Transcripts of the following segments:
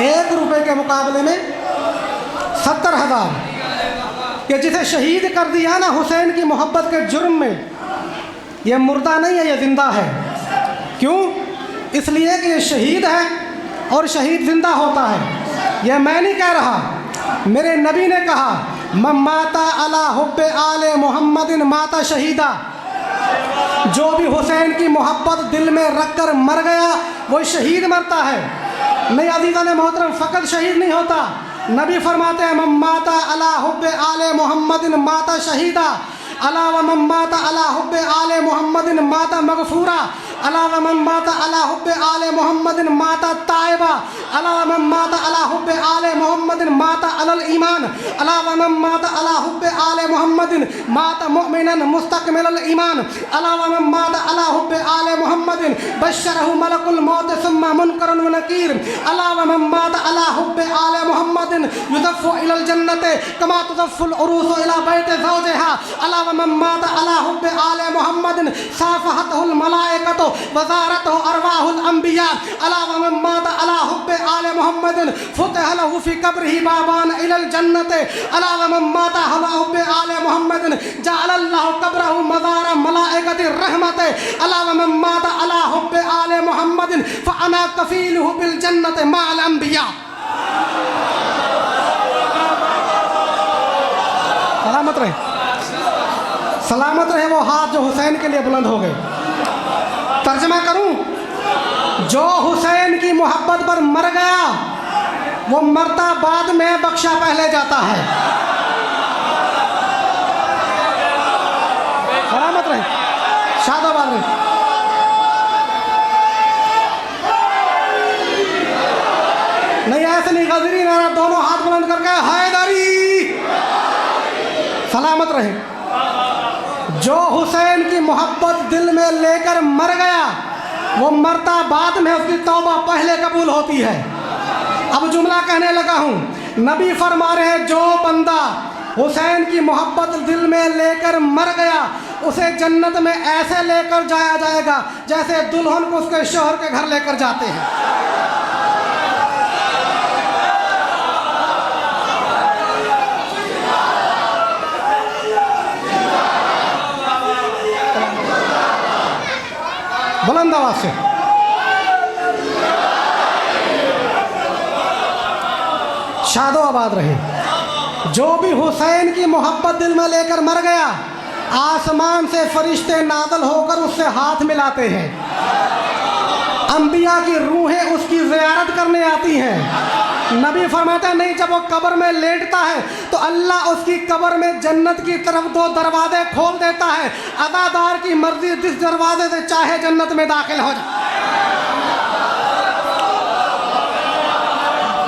1 रुपए के मुकाबले में 70,000। कि जिसे शहीद कर दिया ना हुसैन की मोहब्बत के जुर्म में, ये मुर्दा नहीं है, ये ज़िंदा है। क्यों? इसलिए कि ये शहीद है और शहीद ज़िंदा होता है। ये मैं नहीं कह रहा, मेरे नबी ने कहा, माता अला हुब्बे आले मोहम्मदिन माता शहीदा। जो भी हुसैन की मोहब्बत दिल में रख कर मर गया वो शहीद मरता है। नहीं अज़ीज़ान मोहतरम, फ़कत शहीद नहीं होता। नबी फरमाते हैं माता अला हुब्बे आले मोहम्मदिन माता शहीदा, अला व माता अला हुब्बे आले मोहम्मदिन माता मगफूरा, अला व माता अला हुब्बे आले मोहम्मदिन माता ताइबा, अला व माता अला हुब्बे आले मोहम्मदिन माता अलल ईमान, अला व माता अला हुब्बे आले मोहम्मदिन माता मुमिनन मुस्तकमिलल ईमान, अला व माता अला हुब्बे आले मोहम्मदिन बशरहु मलकुल मौत सुम्मा मुनकरन व नकीर, अला व माता अला हुब्बे आले मोहम्मदिन युदफ़्फ़ु इलल जन्नति कमा तुदफ़्फ़ुल उरूसु इला बैति ज़ौजिहा, अला व माता अला हुब्बे आले मोहम्मदिन साफ़हतहुल मलाइकतु वज़ारतहु अरवाहुल अंबिया, अला व माता अला हुब्बे आले मोहम्मदिन फुतिह लहु फ़ी क़ब्रिही बाबान इलल जन्नति, अला व माता अला हुब्बे आले मोहम्मदिन जअलल्लाहु क़ब्रहु मज़ारा मलाइकति रहमति, अला व माता अला हुब्बे आले मोहम्मदिन फ़अना कफ़ीलुहु बिल जन्नति मअल अंबिया। सलामत रहे, सलामत रहे वो हाथ जो हुसैन के लिए बुलंद हो गए। तर्जमा करूं, जो हुसैन की मोहब्बत पर मर गया वो मरता बाद में, बख्शा पहले जाता है। सलामत रहे, शादाबाद रहे। नहीं ऐसे नहीं, गजरी नारा, दोनों हाथ बुलंद करके हैदरी। सलामत रहे। जो हुसैन की मोहब्बत दिल में लेकर मर गया वो मरता बाद में, उसकी तौबा पहले कबूल होती है। अब जुमला कहने लगा हूँ, नबी फरमा रहे हैं जो बंदा हुसैन की मोहब्बत दिल में लेकर मर गया उसे जन्नत में ऐसे लेकर जाया जाएगा जैसे दुल्हन को उसके शौहर के घर लेकर जाते हैं। बुलंद आवाज से शादो आबाद रहे। जो भी हुसैन की मोहब्बत दिल में लेकर मर गया, आसमान से फरिश्ते नाज़िल होकर उससे हाथ मिलाते हैं। अंबिया की रूहें उसकी ज़ियारत करने आती हैं। नबी फरमाते हैं नहीं, जब वो कब्र में लेटता है तो अल्लाह उसकी कब्र में जन्नत की तरफ 2 दरवाजे खोल देता है। अदादार की मर्जी जिस दरवाजे से चाहे जन्नत में दाखिल हो जाए।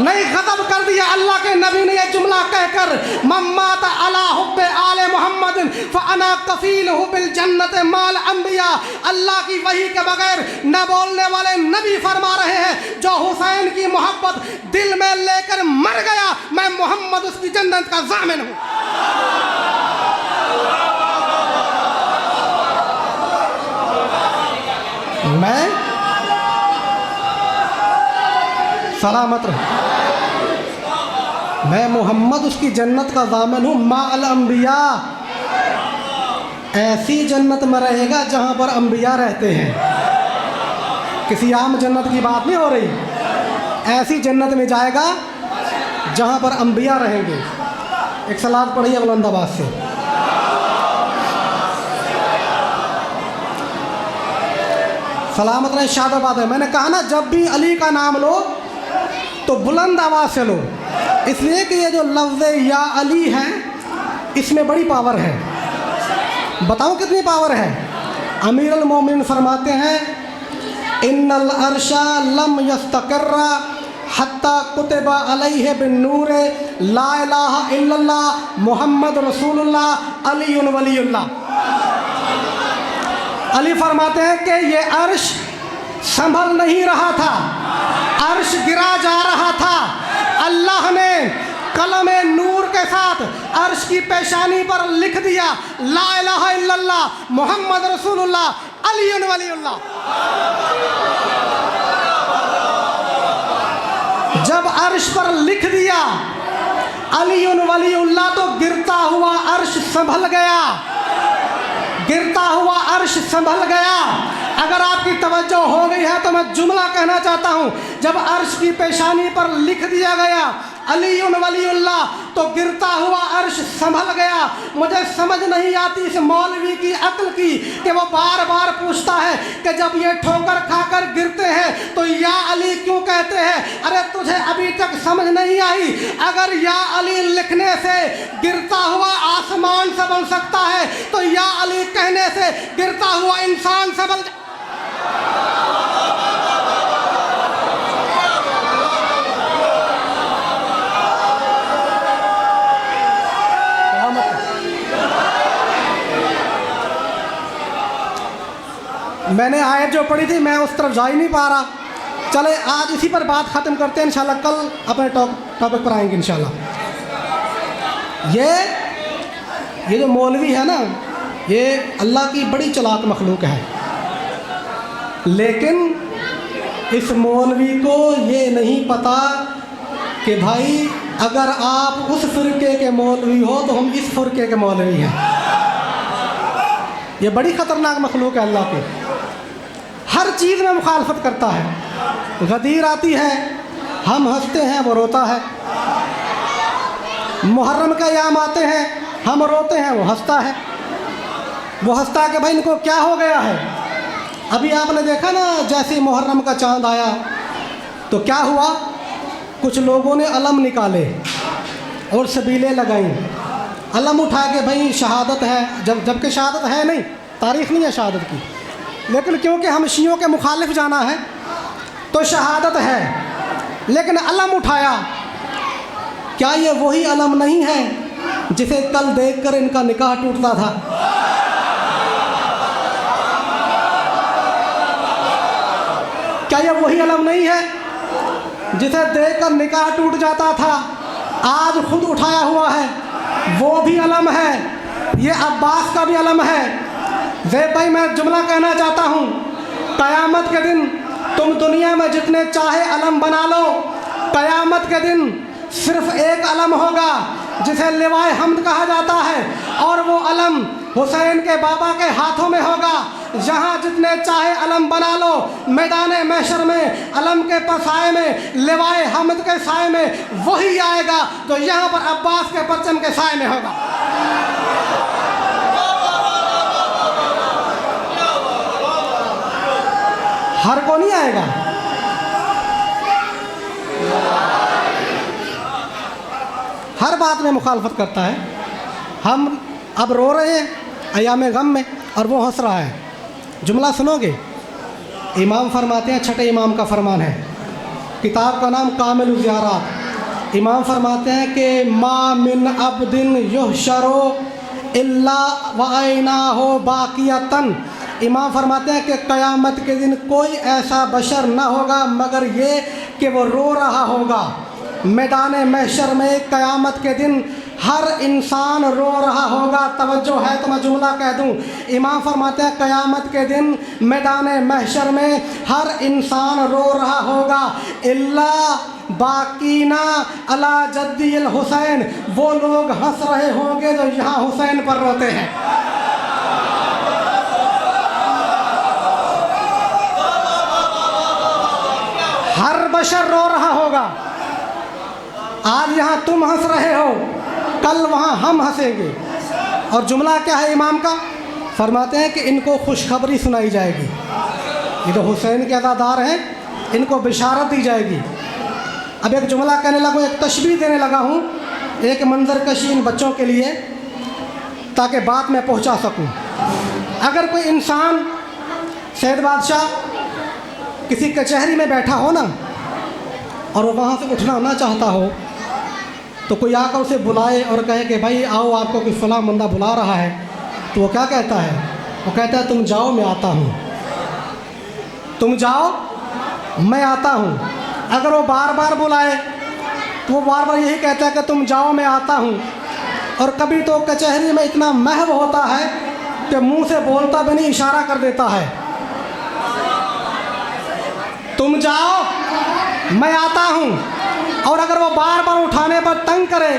नहीं, गज़ब कर दिया अल्लाह के नबी ने यह जुमला कहकर, मम्मात अला हुब्बे आले मोहम्मदिन फ़अना कफ़ीलुहु बिल जन्नति माल अंबिया। अल्लाह की वही के बगैर न बोलने वाले नबी फरमा रहे हैं, जो हुसैन की मोहब्बत दिल में लेकर मर गया, मैं मोहम्मद उसकी जन्नत का ज़ामिन हूँ। मैं सलामत रहे, मैं मोहम्मद उसकी जन्नत का ज़ामिन हूँ। माअल अंबिया, ऐसी जन्नत में रहेगा जहाँ पर अंबिया रहते हैं। किसी आम जन्नत की बात नहीं हो रही, ऐसी जन्नत में जाएगा जहाँ पर अंबिया रहेंगे। एक सलात पढ़िए बुलंद आवाज़ से। सलामत रहे, शादाबाद है। मैंने कहा ना, जब भी अली का नाम लो तो बुलंद आवाज़ से लो, इसलिए कि ये जो लफ्ज़ या अली है इसमें बड़ी पावर है। बताऊं कितनी पावर है? अमीरुल मोमिनीन फरमाते हैं, इन्नल अर्शा लम यस्तक़िर्रा हत्ता कुतिबा अलैहि बिन्नूर ला इलाहा इल्लल्लाह मुहम्मद रसूलुल्लाह अलीयुन वलीयुल्लाह। अली फरमाते हैं कि ये अर्श संभल नहीं रहा था, अर्श गिरा जा रहा था। अल्लाह ने कलमे नूर के साथ अर्श की पेशानी पर लिख दिया, ला इलाहा इल्लल्लाह मुहम्मद रसूलुल्लाह अलीयुन वलीयुल्लाह। जब अर्श पर लिख दिया अलीउन वलीउल्लाह तो गिरता हुआ अर्श संभल गया, गिरता हुआ अर्श संभल गया। अगर आपकी तवज्जो हो गई है तो मैं जुमला कहना चाहता हूँ, जब अर्श की पेशानी पर लिख दिया गया अलीउन वलीउल्लाह तो गिरता हुआ अर्श संभल गया। मुझे समझ नहीं आती इस मौलवी की अक्ल की कि वो बार बार पूछता है कि जब ये ठोकर खाकर गिरते हैं तो या अली क्यों कहते हैं। अरे तुझे अभी तक समझ नहीं आई, अगर या अली लिखने से गिरता हुआ आसमान संभल सकता है तो या अली कहने से गिरता हुआ इंसान संभल। मैंने आयत जो पढ़ी थी मैं उस तरफ जा ही नहीं पा रहा। चले आज इसी पर बात ख़त्म करते हैं, इंशाल्लाह कल अपने टॉपिक पर आएंगे इंशाल्लाह। ये जो मौलवी है ना, ये अल्लाह की बड़ी चालाक मखलूक है, लेकिन इस मौलवी को ये नहीं पता कि भाई अगर आप उस फ़िरके के मौलवी हो तो हम इस फ़िरके के मौलवी हैं। ये बड़ी ख़तरनाक मखलूक है अल्लाह की, हर चीज़ में मुखालफत करता है। गदीर आती है हम हंसते हैं वो रोता है, मुहर्रम के अयाम आते हैं हम रोते हैं वो हंसता है। वो हंसता है कि भाई इनको क्या हो गया है। अभी आपने देखा ना, जैसे मुहर्रम का चांद आया तो क्या हुआ, कुछ लोगों ने अलम निकाले और सबीलें लगाईं, अलम उठा के भाई शहादत है, जबकि शहादत है नहीं, तारीख़ नहीं है शहादत की, लेकिन क्योंकि हम शियों के मुखालिफ जाना है तो शहादत है, लेकिन अलम उठाया। क्या ये वही अलम नहीं है जिसे कल देखकर इनका निकाह टूटता था? क्या ये वही अलम नहीं है जिसे देखकर निकाह टूट जाता था? आज खुद उठाया हुआ है, वो भी अलम है, ये अब्बास का भी अलम है। ज़ैब भाई मैं जुमला कहना चाहता हूँ, क़यामत के दिन तुम दुनिया में जितने चाहे अलम बना लो, क़यामत के दिन सिर्फ एक अलम होगा जिसे लिवाए हम्द कहा जाता है, और वो अलम हुसैन के बाबा के हाथों में होगा। जहाँ जितने चाहे अलम बना लो, मैदान महशर में अलम के साए में, लिवाए हम्द के साए में वही आएगा जो यहाँ पर अब्बास के परचम के साए में होगा। हर को नहीं आएगा। हर बात में मुखालफत करता है। हम अब रो रहे हैं अयाम गम में और वो हंस रहा है। जुमला सुनोगे? इमाम फरमाते हैं, छठे इमाम का फरमान है, किताब का नाम कामिल ज़ियारात। इमाम फरमाते हैं कि मा मिन अब्दिन युहशरो इल्ला वअैना हो बाकियतन। इमाम फरमाते हैं कि क़यामत के दिन कोई ऐसा बशर ना होगा मगर ये कि वो रो रहा होगा। मैदान महशर में क़यामत के दिन हर इंसान रो रहा होगा। तवज्जो है तो मैं जुमला कह दूं। इमाम फरमाते हैं क़यामत के दिन मैदान महशर में हर इंसान रो रहा होगा, इल्ला बाकीना अला जद्दील हुसैन। वो लोग हंस रहे होंगे जो यहाँ हुसैन पर रोते हैं। हर बशर रो रहा होगा। आज यहाँ तुम हंस रहे हो, कल वहाँ हम हंसेंगे। और जुमला क्या है इमाम का? फरमाते हैं कि इनको खुशखबरी सुनाई जाएगी। ये तो हुसैन के अज़ादार हैं, इनको बिशारत दी जाएगी। अब एक जुमला कहने लगा, एक तशबीह देने लगा हूँ, एक मंजर कशी इन बच्चों के लिए, ताकि बात मैं पहुँचा सकूँ। अगर कोई इंसान सैयद बादशाह किसी कचहरी में बैठा हो ना, और वो वहाँ से उठना ना चाहता हो, तो कोई आकर उसे बुलाए और कहे कि भाई आओ, आपको कोई फलां बंदा बुला रहा है, तो वो क्या कहता है? वो कहता है तुम जाओ मैं आता हूँ, तुम जाओ मैं आता हूँ। अगर वो बार बार बुलाए तो वो बार बार यही कहता है कि तुम जाओ मैं आता हूँ। और कभी तो कचहरी में इतना महव होता है कि मुंह से बोलता भी नहीं, इशारा कर देता है, तुम जाओ मैं आता हूँ। बार बार उठाने पर तंग करे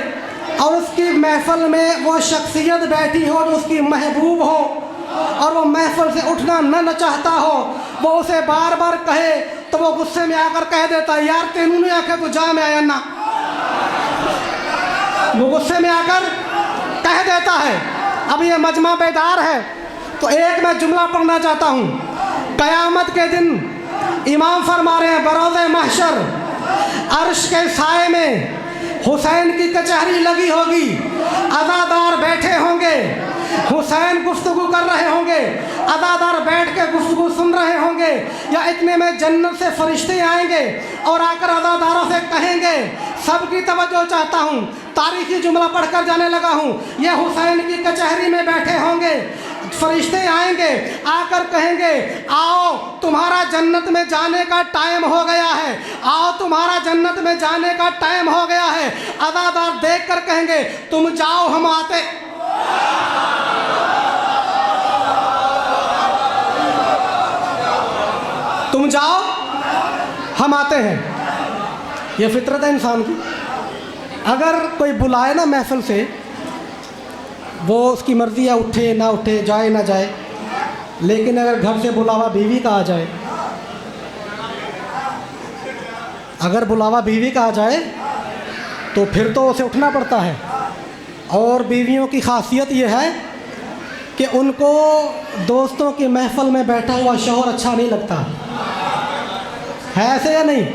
और उसकी महफिल में वो शख्सियत बैठी हो जो उसकी महबूब हो और वो महफिल से उठना न चाहता हो, वो उसे बार बार कहे तो वो गुस्से में आकर कह देता है, यार तेनू नहीं आखे तो जा मैं आया ना। वो गुस्से में आकर कह देता है। अब ये मजमा बेदार है तो एक मैं जुमला पढ़ना चाहता हूँ। क़यामत के दिन इमाम फरमा रहे हैं, बरोज़े महशर अर्श के साए में हुसैन की कचहरी लगी होगी, अज़ादार बैठे होंगे, हुसैन गुफ्तगू कर रहे होंगे, अज़ादार बैठ के गुफ्तगू सुन रहे होंगे, या इतने में जन्नत से फरिश्ते आएंगे और आकर अज़ादारों से कहेंगे, सबकी तवज्जो चाहता हूँ, तारीखी जुमला पढ़कर जाने लगा हूँ। ये हुसैन की कचहरी में बैठे होंगे, फरिश्ते आएंगे, आकर कहेंगे, आओ तुम्हारा जन्नत में जाने का टाइम हो गया है, आओ तुम्हारा जन्नत में जाने का टाइम हो गया है। अज़ादार देख कर कहेंगे, तुम जाओ हम आते। तुम जाओ हम आते हैं। ये फितरत है इंसान की। अगर कोई बुलाए ना महफिल से, वो उसकी मर्ज़ी है, उठे ना उठे, जाए ना जाए। लेकिन अगर घर से बुलावा बीवी का आ जाए, अगर बुलावा बीवी का आ जाए तो फिर तो उसे उठना पड़ता है। और बीवियों की खासियत ये है कि उनको दोस्तों की महफिल में बैठा हुआ शौहर अच्छा नहीं लगता है, ऐसे या नहीं?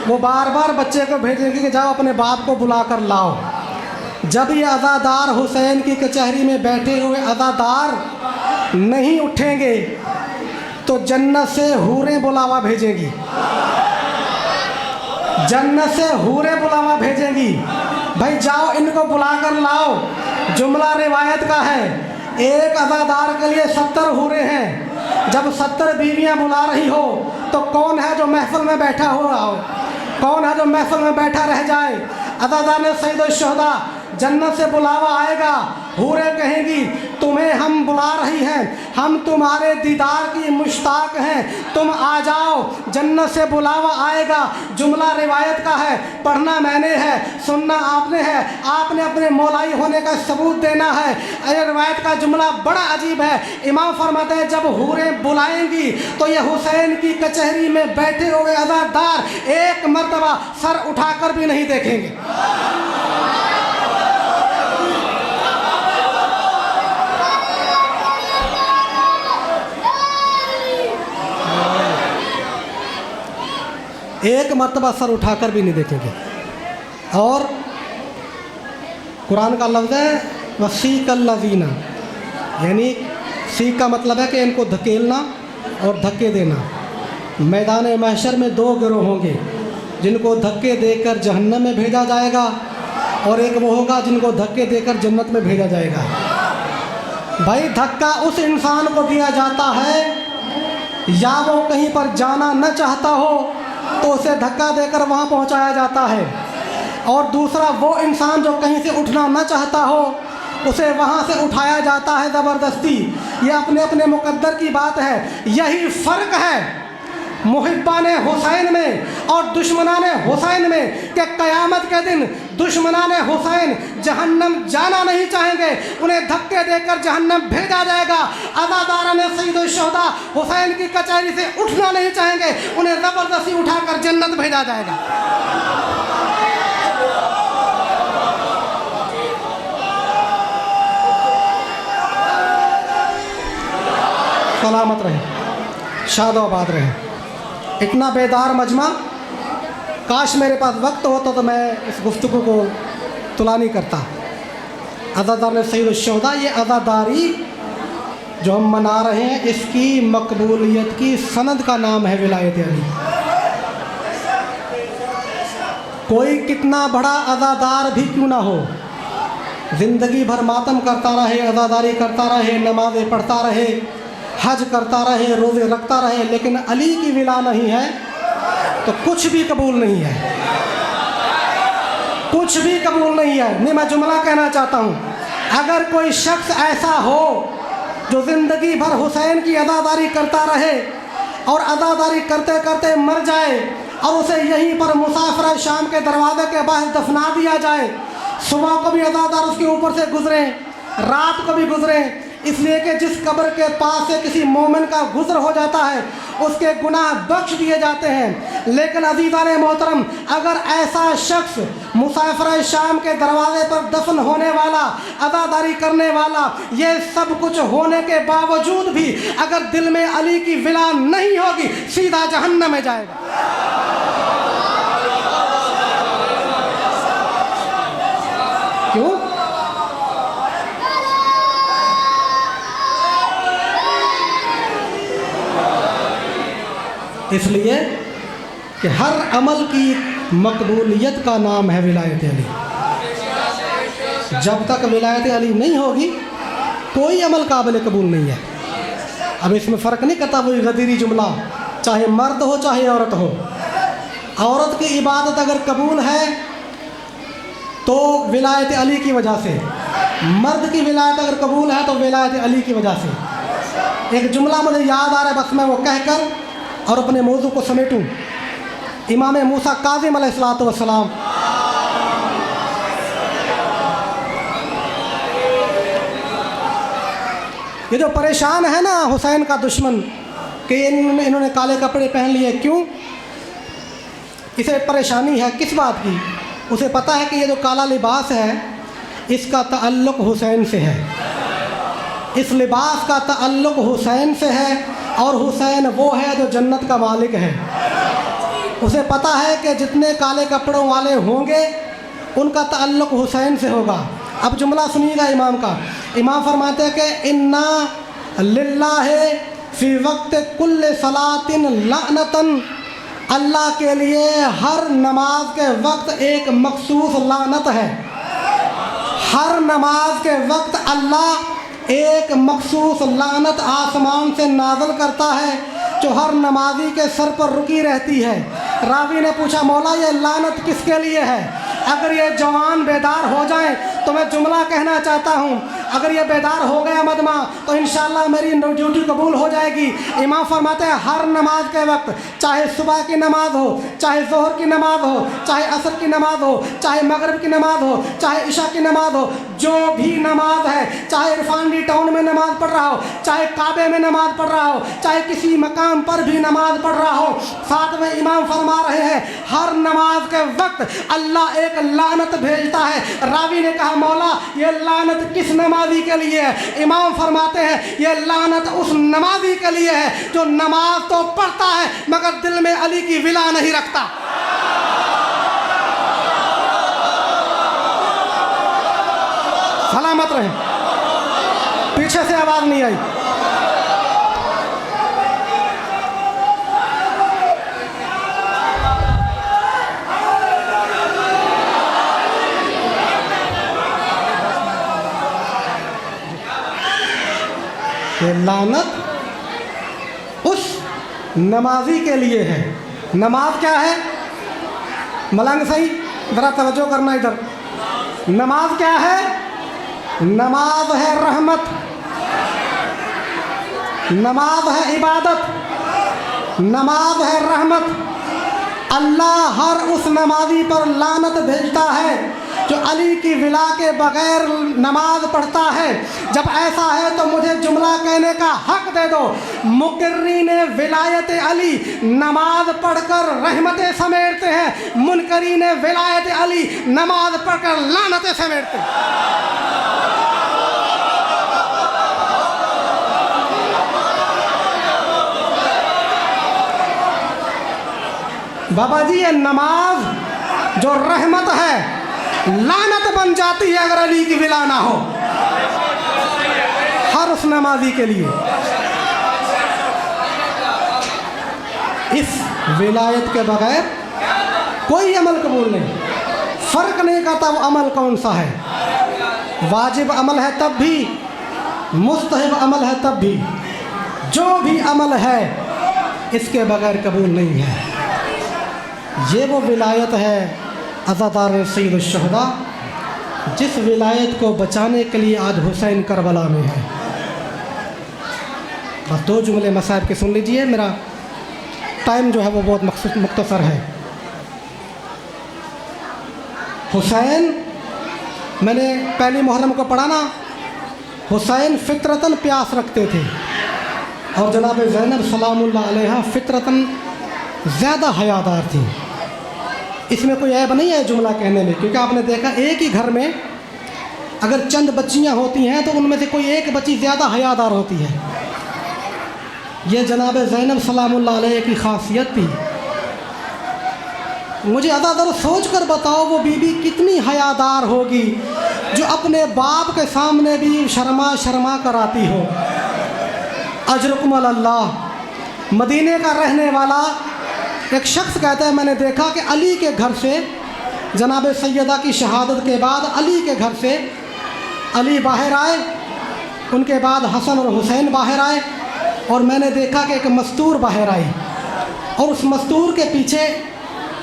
वो बार बार बच्चे को भेजेंगे कि जाओ अपने बाप को बुला कर लाओ। जब ये अज़ादार हुसैन की कचहरी में बैठे हुए अज़ादार नहीं उठेंगे तो जन्नत से हूरें बुलावा भेजेंगी, जन्नत से हूरें बुलावा भेजेंगी, भाई जाओ इनको बुला कर लाओ। जुमला रिवायत का है, एक अज़ादार के लिए 70 हूरें हैं। जब 70 बीवियां बुला रही हो तो कौन है जो महफिल में बैठा हो रहा हो, कौन है जो महफिल में बैठा रह जाए? अज़ादार ने सैयद शुहदा, जन्नत से बुलावा आएगा, हूरें कहेंगी, तुम्हें हम बुला रही हैं, हम तुम्हारे दीदार की मुश्ताक हैं, तुम आ जाओ। जन्नत से बुलावा आएगा। जुमला रिवायत का है, पढ़ना मैंने है, सुनना आपने है, आपने अपने मौलाई होने का सबूत देना है। ये रिवायत का जुमला बड़ा अजीब है। इमाम फरमाते हैं, जब हूरें बुलाएंगी तो ये हुसैन की कचहरी में बैठे हुए अज़ादार एक मर्तबा सर उठाकर भी नहीं देखेंगे। एक मर्तबा सर उठाकर भी नहीं देखेंगे। और कुरान का लफ्ज़ है वसीक़ल्लज़ीना, यानी सीक का मतलब है कि इनको धकेलना और धक्के देना। मैदान महशर में 2 गिरोह होंगे, जिनको धक्के देकर जहन्नम में भेजा जाएगा और एक वो होगा जिनको धक्के देकर जन्नत में भेजा जाएगा। भाई धक्का उस इंसान को दिया जाता है या वो कहीं पर जाना न चाहता हो तो उसे धक्का देकर वहाँ पहुँचाया जाता है, और दूसरा वो इंसान जो कहीं से उठना न चाहता हो उसे वहाँ से उठाया जाता है ज़बरदस्ती। ये अपने अपने मुकद्दर की बात है। यही फ़र्क है मुहिब्बान हुसैन में और दुश्मनान हुसैन में कि क़यामत के दिन दुश्मनान हुसैन जहन्नम जाना नहीं चाहेंगे, उन्हें धक्के देकर जहन्नम भेजा जाएगा। अज़ादारान सैयद शुहदा हुसैन की कचहरी से उठना नहीं चाहेंगे, उन्हें ज़बरदस्ती उठाकर जन्नत भेजा जाएगा। सलामत रहे, शादोबाद रहे। इतना बेदार मजमा, काश मेरे पास वक्त होता तो मैं इस गुफ्तगू को तुला नहीं करता। अज़ादार ने सैयद शुहदा, ये अज़ादारी जो हम मना रहे हैं इसकी मकबूलियत की सनद का नाम है विलायत अली। कोई कितना बड़ा अज़ादार भी क्यों ना हो, ज़िंदगी भर मातम करता रहे, अज़ादारी करता रहे, नमाज़ें पढ़ता रहे, हज करता रहे, रोज़े रखता रहे, लेकिन अली की विला नहीं है तो कुछ भी कबूल नहीं है, कुछ भी कबूल नहीं है। नहीं, मैं जुमला कहना चाहता हूँ, अगर कोई शख्स ऐसा हो जो ज़िंदगी भर हुसैन की अज़ादारी करता रहे और अज़ादारी करते करते मर जाए और उसे यहीं पर मुसाफिर शाम के दरवाजे के बाहर दफना दिया जाए। सुबह को भी अज़ादार उसके ऊपर से गुजरे, रात को भी गुजरे, इसलिए कि जिस कब्र के पास से किसी मोमिन का गुज़र हो जाता है उसके गुनाह बख्श दिए जाते हैं। लेकिन अज़ीज़ान मोहतरम, अगर ऐसा शख्स मुसाफिर शाम के दरवाजे पर दफन होने वाला, अज़ादारी करने वाला, ये सब कुछ होने के बावजूद भी अगर दिल में अली की विला नहीं होगी, सीधा जहन्नम में जाएगा। क्यों? इसलिए कि हर अमल की मकबूलियत का नाम है विलायत अली। जब तक विलायत अली नहीं होगी कोई अमल काबिल कबूल नहीं है। अब इसमें फ़र्क नहीं करता वही गदीरी जुमला, चाहे मर्द हो चाहे औरत हो। औरत की इबादत अगर कबूल है तो विलायत अली की वजह से, मर्द की विलायत अगर कबूल है तो विलायत अली की वजह से। एक जुमला मुझे याद आ रहा है, बस मैं वो कहकर और अपने मौजू को समेटूं। इमाम मूसा काज़िम अलैहिस्सलातु वस्सलाम ये जो परेशान है ना हुसैन का दुश्मन कि इन्होंने काले कपड़े पहन लिए, क्यों? इसे परेशानी है किस बात की? उसे पता है कि ये जो काला लिबास है इसका ताल्लुक़ हुसैन से है, इस लिबास का ताल्लुक़ हुसैन से है और हुसैन वो है जो जन्नत का मालिक है। उसे पता है कि जितने काले कपड़ों वाले होंगे उनका ताल्लुक़ हुसैन से होगा। अब जुमला सुनिएगा इमाम का। इमाम फरमाते हैं कि इन्ना लिल्लाहि फ़ी वक्त कुल्ल सलातिन लानतन, अल्लाह के लिए हर नमाज के वक्त एक मखसूस लानत है। हर नमाज के वक्त अल्लाह एक मखसूस लानत आसमान से नाज़िल करता है जो हर नमाजी के सर पर रुकी रहती है। रावी ने पूछा, मौला ये लानत किसके लिए है? अगर ये जवान बेदार हो जाएं तो मैं जुमला कहना चाहता हूँ, अगर ये बेदार हो गया मदमा तो इंशाअल्लाह मेरी ड्यूटी कबूल हो जाएगी। इमाम फरमाते हैं हर नमाज के वक्त, चाहे सुबह की नमाज हो, चाहे ज़ोहर की नमाज हो, चाहे असर की नमाज हो, चाहे मगरिब की नमाज हो, चाहे इशा की नमाज हो, जो भी नमाज है, चाहे रिफाइनरी टाउन में नमाज पढ़ रहा हो, चाहे काबे में नमाज पढ़ रहा हो, चाहे किसी मकाम पर भी नमाज पढ़ रहा हो, साथ में इमाम फरमा रहे हैं हर नमाज के वक्त अल्लाह एक लानत भेजता है। रावी ने कहा, मौला ये लानत किस नमाजी के लिए है? इमाम फरमाते हैं ये लानत उस नमाजी के लिए है जो नमाज तो पढ़ता है मगर दिल में अली की विला नहीं रखता। सलामत रहे। पीछे से आवाज नहीं आई। ये लानत उस नमाजी के लिए है। नमाज क्या है? मलंग सही ज़रा तवज्जो करना इधर। नमाज क्या है? नमाज है रहमत, नमाज है इबादत, नमाज है रहमत। अल्लाह हर उस नमाजी पर लानत भेजता है जो अली की विला के बगैर नमाज पढ़ता है। जब ऐसा है तो मुझे जुमला कहने का हक दे दो। मुकर्रीन विलायत अली नमाज पढ़कर रहमतें समेटते हैं, मुनकरीन विलायत अली नमाज पढ़कर लानतें समेटते हैं। बाबा जी ये नमाज जो रहमत है लानत बन जाती है अगर अली की विला ना हो हर उस नमाजी के लिए। इस विलायत के बगैर कोई अमल कबूल नहीं। फ़र्क नहीं करता वो अमल कौन सा है, वाजिब अमल है तब भी, मुस्तहब अमल है तब भी, जो भी अमल है इसके बगैर कबूल नहीं है। ये वो विलायत है अज़ादार सैयद शुहदा जिस विलायत को बचाने के लिए आज हुसैन करबला में है। बस दो जुमले मसाइब के सुन लीजिए, मेरा टाइम जो है वो बहुत मुख्तसर है। हुसैन, मैंने पहली मुहर्रम को पढ़ा ना, हुसैन फितरतन प्यास रखते थे और जनाब ज़ैनब सलामुल्लाह अलैहा फितरतन ज़्यादा हयादार थी। इसमें कोई ऐब नहीं है जुमला कहने में, क्योंकि आपने देखा एक ही घर में अगर चंद बच्चियां होती हैं तो उनमें से कोई एक बच्ची ज़्यादा हयादार होती है। यह जनाब ज़ैनब सलामुल्लाह अलैहा की खासियत थी। मुझे अदादर सोच कर बताओ वो बीबी कितनी हयादार होगी जो अपने बाप के सामने भी शर्मा शर्मा कर आती हो। अजरुकुम अल्लाह। मदीने का रहने वाला एक शख्स कहता है, मैंने देखा कि अली के घर से जनाब सैयदा की शहादत के बाद अली के घर से अली बाहर आए, उनके बाद हसन और हुसैन बाहर आए, और मैंने देखा कि एक मस्तूर बाहर आई और उस मस्तूर के पीछे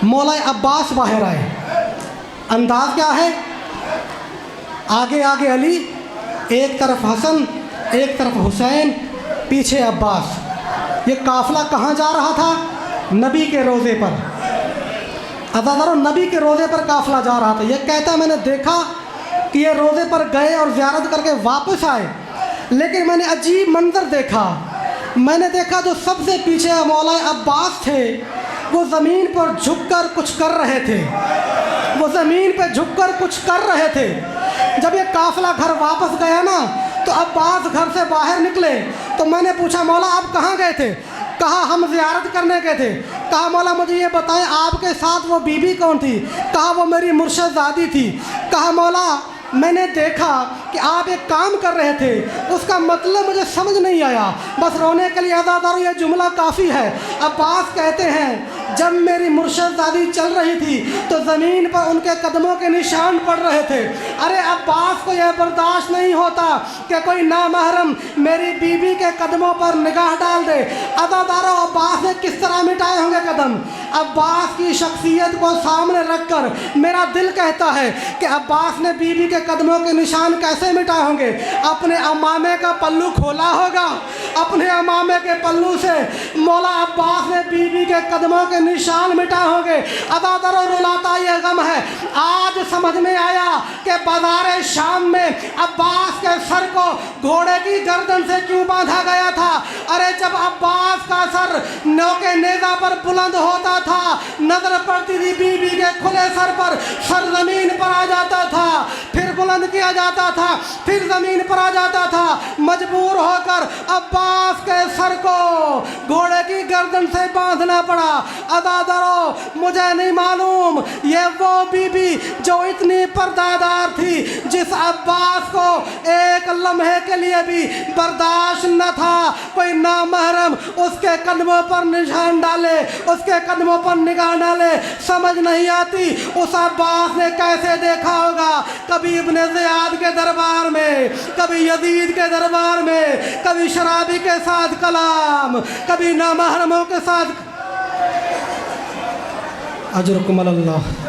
मौला अब्बास बाहर आए। अंदाज़ क्या है? आगे आगे अली, एक तरफ हसन, एक तरफ हुसैन, पीछे अब्बास। ये काफ़िला कहाँ जा रहा था? नबी के रोज़े पर। अज़ादारों, नबी के रोज़े पर काफ़िला जा रहा था। ये कहता, मैंने देखा कि ये रोज़े पर गए और ज़ियारत करके वापस आए, लेकिन मैंने अजीब मंज़र देखा। मैंने देखा जो सबसे पीछे मौला अब्बास थे वो ज़मीन पर झुककर कुछ कर रहे थे, वो ज़मीन पर झुककर कुछ कर रहे थे। जब ये काफ़िला घर वापस गया ना तो अब्बास घर से बाहर निकले, तो मैंने पूछा, मौला आप कहाँ गए थे? कहा, हम ज़ियारत करने गए थे। कहा, मौला मुझे ये बताएं आपके साथ वो बीबी कौन थी? कहा, वो मेरी मुर्शदादी थी। कहा, मौला मैंने देखा कि आप एक काम कर रहे थे, उसका मतलब मुझे समझ नहीं आया, बस रोने के लिए अदादार ये जुमला काफ़ी है। अब्बास कहते हैं, जब मेरी मुर्शदादी चल रही थी तो ज़मीन पर उनके कदमों के निशान पड़ रहे थे। अरे अब्बास को यह बर्दाश्त नहीं होता कि कोई नामहरम मेरी बीबी के कदमों पर निगाह डाल दे। अदादारों, अब्बास ने किस तरह मिटाए होंगे कदम? अब्बास की शख्सियत को सामने रखकर मेरा दिल कहता है कि अब्बास ने बीबी के कदमों के निशान कैसे मिटाए होंगे? अपने अमामे का पल्लू खोला होगा, अपने अमामे के पल्लू से मौला अब्बास ने बीबी के कदमों के निशान मिटाए होंगे। अदादारों, रुलाता ये गम है, आज समझ में आया कि बाज़ार शाम में अब्बास के सर को घोड़े की गर्दन से क्यों बांधा गया था। अरे जब अब्बास का सर नौके नेज़ा पर बुलंद होता था, नजर पड़ती थी बीबी के खुले सर पर, सर ज़मीन पर आ जाता था, फिर बुलंद किया जाता था, फिर ज़मीन पर आ जाता था। मजबूर होकर अब्बास के सर को घोड़े की गर्दन से बांधना पड़ा। अदादारो, मुझे नहीं मालूम ये वो बीबी जो इतनी पर्दादार थी, जिस अब्बास को एक लम्हे के लिए भी बर्दाश्त न था कोई नामहरम उसके कदमों पर निशान डाले, उसके कदमों पर निगाह डाले। समझ नहीं आती उस अब्बास ने कैसे देखा होगा, कभी इब्ने ज़ियाद के दरबार में, कभी यजीद के दरबार में, कभी शराबी के साथ कलाम, कभी नामहरमों के साथ। अजरुकुम अल्लाह।